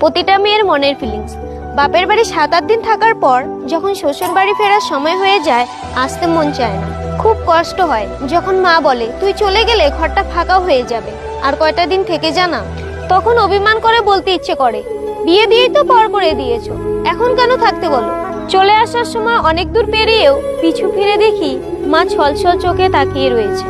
প্রতিটা মেয়ের মনের ফিলিংস। বাপের বাড়ি 7-8 দিন থাকার পর যখন শ্বশুর বাড়ি ফেরার সময় হয়ে যায়, আসতে মন চায় না। খুব কষ্ট হয় যখন মা বলে তুই চলে গেলে ঘরটা ফাঁকা হয়ে যাবে, আর কয়টা দিন থেকে জানা। তখন অভিমান করে বলতে ইচ্ছে করে, বিয়ে দিয়েই তো পর করে দিয়েছো, এখন কেন থাকতে বলো। চলে আসার সময় অনেক দূর পেরিয়েও পিছু ফিরে দেখি মা ছলছল চোখে তাকিয়ে রয়েছে।